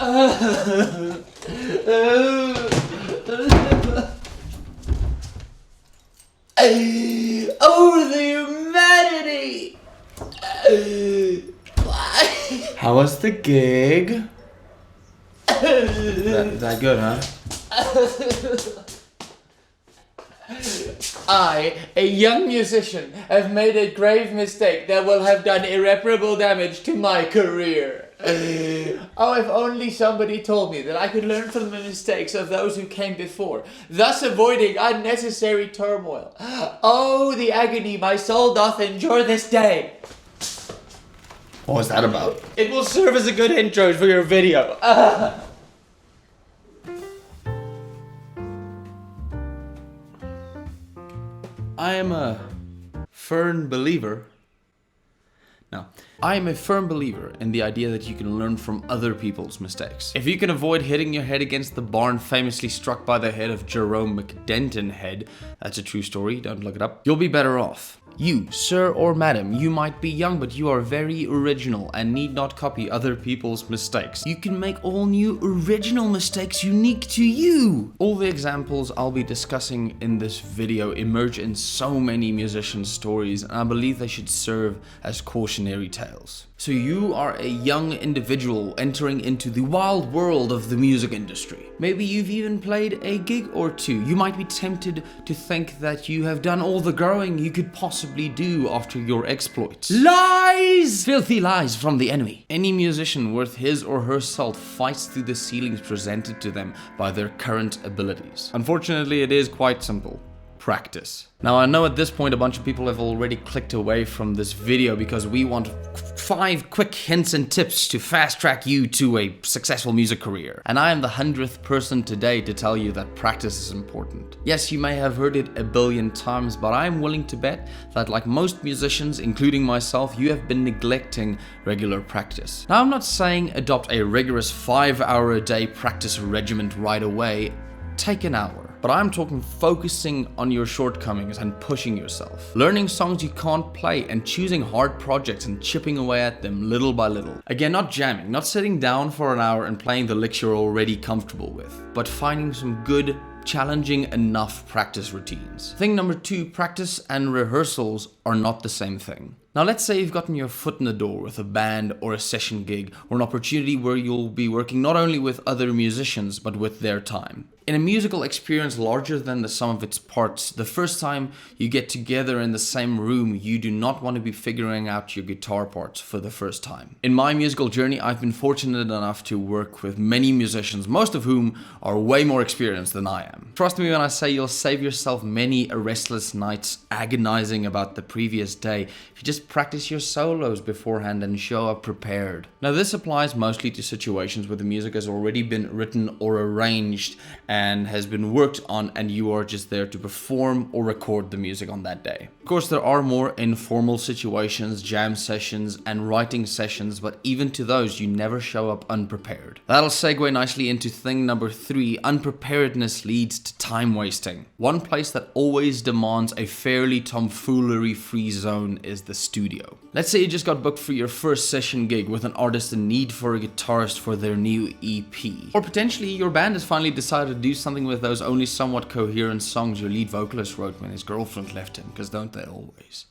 Oh, the humanity! How was the gig? That good, huh? I, a young musician, have made a grave mistake that will have done irreparable damage to my career. Oh, if only somebody told me that I could learn from the mistakes of those who came before, thus avoiding unnecessary turmoil. Oh, the agony my soul doth endure this day. What was that about? It will serve as a good intro for your video. I am a firm believer in the idea that you can learn from other people's mistakes. If you can avoid hitting your head against the barn famously struck by the head of Jerome McDenton head, that's a true story, don't look it up, you'll be better off. You, sir or madam, you might be young, but you are very original and need not copy other people's mistakes. You can make all new original mistakes unique to you. All the examples I'll be discussing in this video emerge in so many musicians' stories, and I believe they should serve as cautionary tales. So you are a young individual entering into the wild world of the music industry. Maybe you've even played a gig or two. You might be tempted to think that you have done all the growing you could possibly do after your exploits. Lies! Filthy lies from the enemy. Any musician worth his or her salt fights through the ceilings presented to them by their current abilities. Unfortunately, it is quite simple. Practice. Now I know at this point a bunch of people have already clicked away from this video because we want 5 quick hints and tips to fast track you to a successful music career. And I am the 100th person today to tell you that practice is important. Yes, you may have heard it a billion times, but I'm willing to bet that like most musicians, including myself, you have been neglecting regular practice. Now I'm not saying adopt a rigorous 5-hour-a-day practice regimen right away. Take an hour. But I'm talking focusing on your shortcomings and pushing yourself. Learning songs you can't play and choosing hard projects and chipping away at them little by little. Again, not jamming, not sitting down for an hour and playing the licks you're already comfortable with, but finding some good, challenging enough practice routines. Thing number 2, practice and rehearsals are not the same thing. Now let's say you've gotten your foot in the door with a band or a session gig or an opportunity where you'll be working not only with other musicians but with their time. In a musical experience larger than the sum of its parts, the first time you get together in the same room, you do not want to be figuring out your guitar parts for the first time. In my musical journey, I've been fortunate enough to work with many musicians, most of whom are way more experienced than I am. Trust me when I say you'll save yourself many restless nights agonizing about the previous day if you just practice your solos beforehand and show up prepared. Now this applies mostly to situations where the music has already been written or arranged and has been worked on and you are just there to perform or record the music on that day. Of course, there are more informal situations, jam sessions and writing sessions, but even to those you never show up unprepared. That'll segue nicely into thing number 3, unpreparedness leads to time wasting. One place that always demands a fairly tomfoolery-free zone is the studio. Let's say you just got booked for your first session gig with an artist in need for a guitarist for their new EP. Or potentially your band has finally decided to do something with those only somewhat coherent songs your lead vocalist wrote when his girlfriend left him, because don't they always?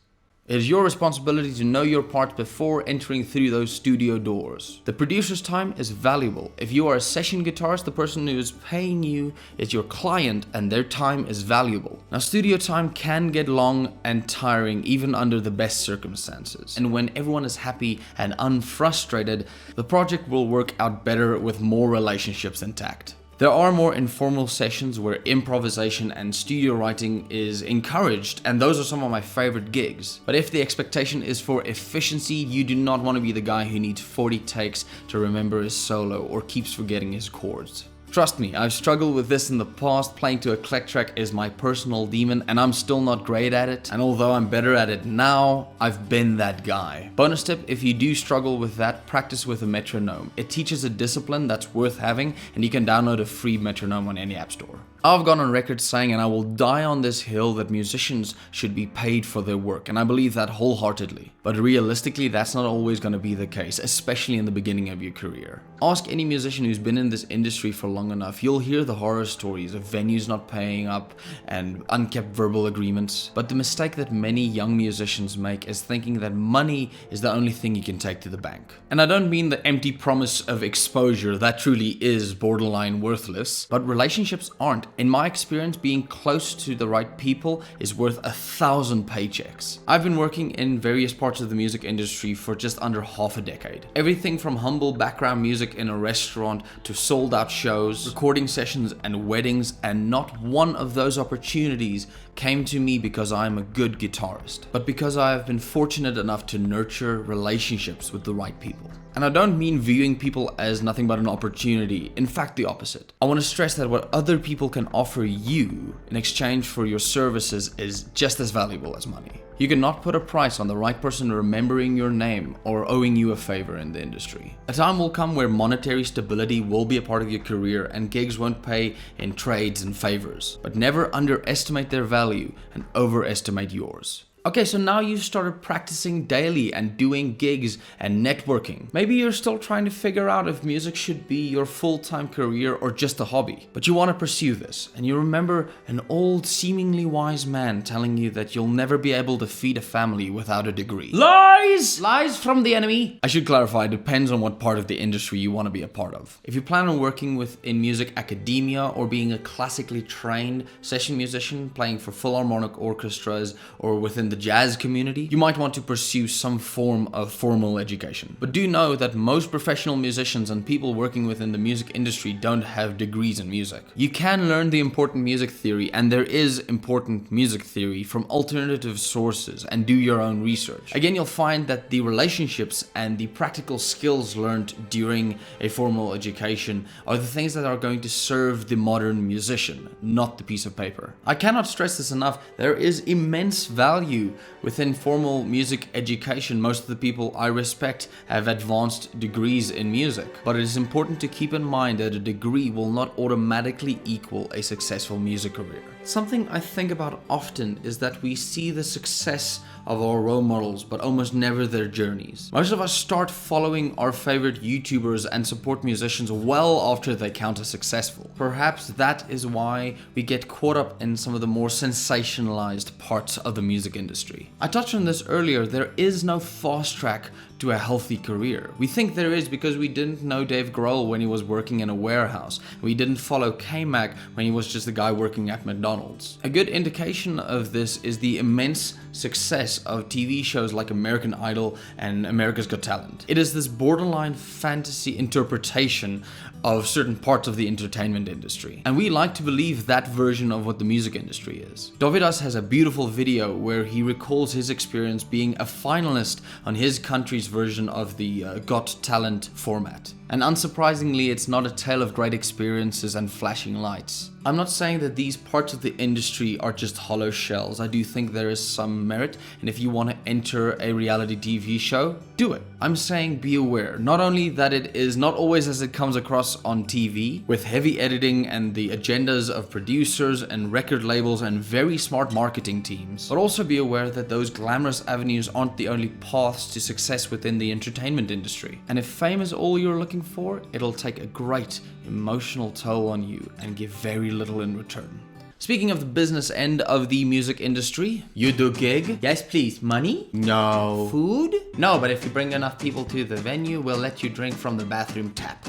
It is your responsibility to know your part before entering through those studio doors. The producer's time is valuable. If you are a session guitarist, the person who is paying you is your client and their time is valuable. Now, studio time can get long and tiring even under the best circumstances. And when everyone is happy and unfrustrated, the project will work out better with more relationships intact. There are more informal sessions where improvisation and studio writing is encouraged, and those are some of my favorite gigs. But if the expectation is for efficiency, you do not want to be the guy who needs 40 takes to remember his solo or keeps forgetting his chords. Trust me, I've struggled with this in the past. Playing to a click track is my personal demon and I'm still not great at it. And although I'm better at it now, I've been that guy. Bonus tip, if you do struggle with that, practice with a metronome. It teaches a discipline that's worth having, and you can download a free metronome on any app store. I've gone on record saying, and I will die on this hill, that musicians should be paid for their work, and I believe that wholeheartedly. But realistically, that's not always going to be the case, especially in the beginning of your career. Ask any musician who's been in this industry for long enough. You'll hear the horror stories of venues not paying up and unkept verbal agreements. But the mistake that many young musicians make is thinking that money is the only thing you can take to the bank. And I don't mean the empty promise of exposure, that truly is borderline worthless, but relationships aren't. In my experience, being close to the right people is worth 1,000 paychecks. I've been working in various parts of the music industry for just under half a decade. Everything from humble background music in a restaurant to sold out shows, recording sessions and weddings, and not one of those opportunities came to me because I'm a good guitarist, but because I have been fortunate enough to nurture relationships with the right people. And I don't mean viewing people as nothing but an opportunity, in fact the opposite. I want to stress that what other people can offer you in exchange for your services is just as valuable as money. You cannot put a price on the right person remembering your name or owing you a favor in the industry. A time will come where monetary stability will be a part of your career and gigs won't pay in trades and favors. But never underestimate their value and overestimate yours. Okay, so now you've started practicing daily and doing gigs and networking. Maybe you're still trying to figure out if music should be your full-time career or just a hobby. But you want to pursue this, and you remember an old, seemingly wise man telling you that you'll never be able to feed a family without a degree. Lies! Lies from the enemy! I should clarify, it depends on what part of the industry you want to be a part of. If you plan on working within music academia or being a classically trained session musician playing for full harmonic orchestras or within the jazz community, you might want to pursue some form of formal education. But do know that most professional musicians and people working within the music industry don't have degrees in music. You can learn the important music theory, and there is important music theory from alternative sources, and do your own research. Again, you'll find that the relationships and the practical skills learned during a formal education are the things that are going to serve the modern musician, not the piece of paper. I cannot stress this enough. There is immense value within formal music education. Most of the people I respect have advanced degrees in music, but it is important to keep in mind that a degree will not automatically equal a successful music career. Something I think about often is that we see the success of our role models, but almost never their journeys. Most of us start following our favorite YouTubers and support musicians well after they count as successful. Perhaps that is why we get caught up in some of the more sensationalized parts of the music industry. I touched on this earlier, there is no fast track to a healthy career. We think there is because we didn't know Dave Grohl when he was working in a warehouse. We didn't follow K-Mac when he was just a guy working at McDonald's. A good indication of this is the immense success of TV shows like American Idol and America's Got Talent. It is this borderline fantasy interpretation of certain parts of the entertainment industry. And we like to believe that version of what the music industry is. Davidas has a beautiful video where he recalls his experience being a finalist on his country's version of the Got Talent format. And unsurprisingly, it's not a tale of great experiences and flashing lights. I'm not saying that these parts of the industry are just hollow shells. I do think there is some merit, and if you want to enter a reality TV show, do it. I'm saying be aware, not only that it is not always as it comes across on TV, with heavy editing and the agendas of producers and record labels and very smart marketing teams, but also be aware that those glamorous avenues aren't the only paths to success within the entertainment industry. And if fame is all you're looking for, it'll take a great emotional toll on you and give very little in return. Speaking of the business end of the music industry, you do gig? Yes, please. Money? No. Food? No, but if you bring enough people to the venue, we'll let you drink from the bathroom tap.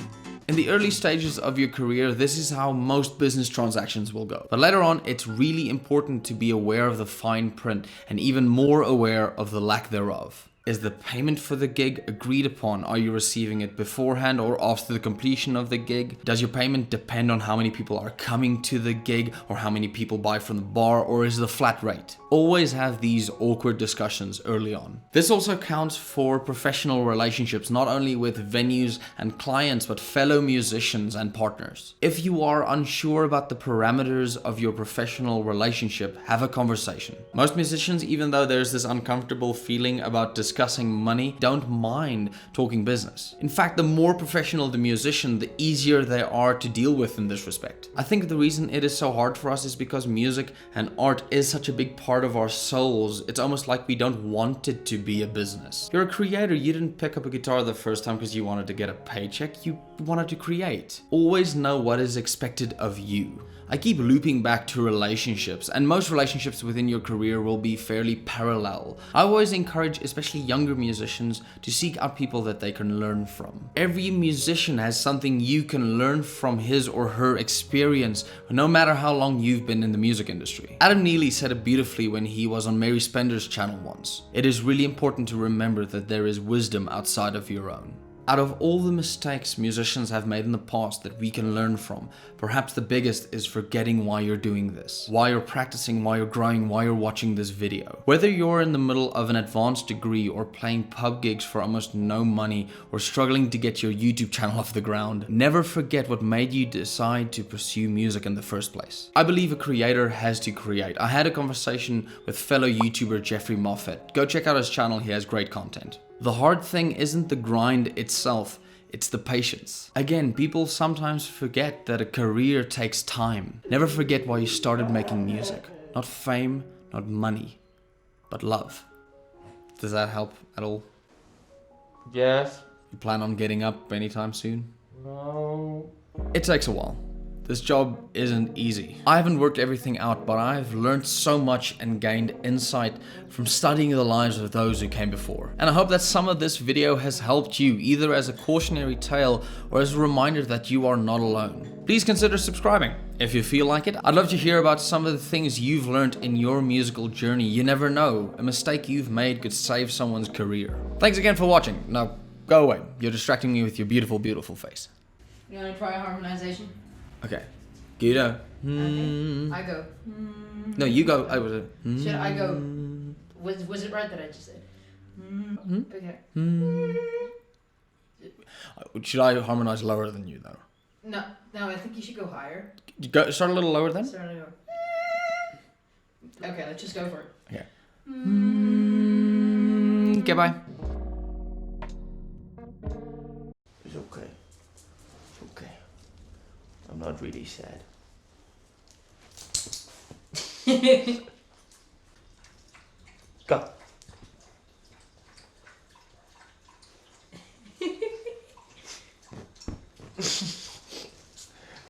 In the early stages of your career, this is how most business transactions will go. But later on, it's really important to be aware of the fine print and even more aware of the lack thereof. Is the payment for the gig agreed upon? Are you receiving it beforehand or after the completion of the gig? Does your payment depend on how many people are coming to the gig or how many people buy from the bar, or is it a flat rate? Always have these awkward discussions early on. This also counts for professional relationships, not only with venues and clients, but fellow musicians and partners. If you are unsure about the parameters of your professional relationship, have a conversation. Most musicians, even though there's this uncomfortable feeling about discussing money, don't mind talking business. In fact, the more professional the musician, the easier they are to deal with in this respect. I think the reason it is so hard for us is because music and art is such a big part of our souls. It's almost like we don't want it to be a business. You're a creator. You didn't pick up a guitar the first time because you wanted to get a paycheck. You wanted to create. Always know what is expected of you. I keep looping back to relationships, and most relationships within your career will be fairly parallel. I always encourage especially younger musicians to seek out people that they can learn from. Every musician has something you can learn from his or her experience, no matter how long you've been in the music industry. Adam Neely said it beautifully when he was on Mary Spender's channel once. It is really important to remember that there is wisdom outside of your own. Out of all the mistakes musicians have made in the past that we can learn from, perhaps the biggest is forgetting why you're doing this, why you're practicing, why you're growing, why you're watching this video. Whether you're in the middle of an advanced degree or playing pub gigs for almost no money or struggling to get your YouTube channel off the ground, never forget what made you decide to pursue music in the first place. I believe a creator has to create. I had a conversation with fellow YouTuber Jeffrey Moffat. Go check out his channel, he has great content. The hard thing isn't the grind itself, it's the patience. Again, people sometimes forget that a career takes time. Never forget why you started making music. Not fame, not money, but love. Does that help at all? Yes. You plan on getting up anytime soon? No. It takes a while. This job isn't easy. I haven't worked everything out, but I've learned so much and gained insight from studying the lives of those who came before. And I hope that some of this video has helped you, either as a cautionary tale or as a reminder that you are not alone. Please consider subscribing if you feel like it. I'd love to hear about some of the things you've learned in your musical journey. You never know, a mistake you've made could save someone's career. Thanks again for watching. Now, go away. You're distracting me with your beautiful, beautiful face. You want to try harmonization? Okay. Guido. Okay. I go. No, you go. I was. Should I go? Was it right that I just said? Okay. Should I harmonize lower than you though? No, I think you should go higher. You go, start a little lower then. Start lower. Okay, let's just go for it. Okay. Okay, bye. It's okay. It's okay. I'm not really sad. Go.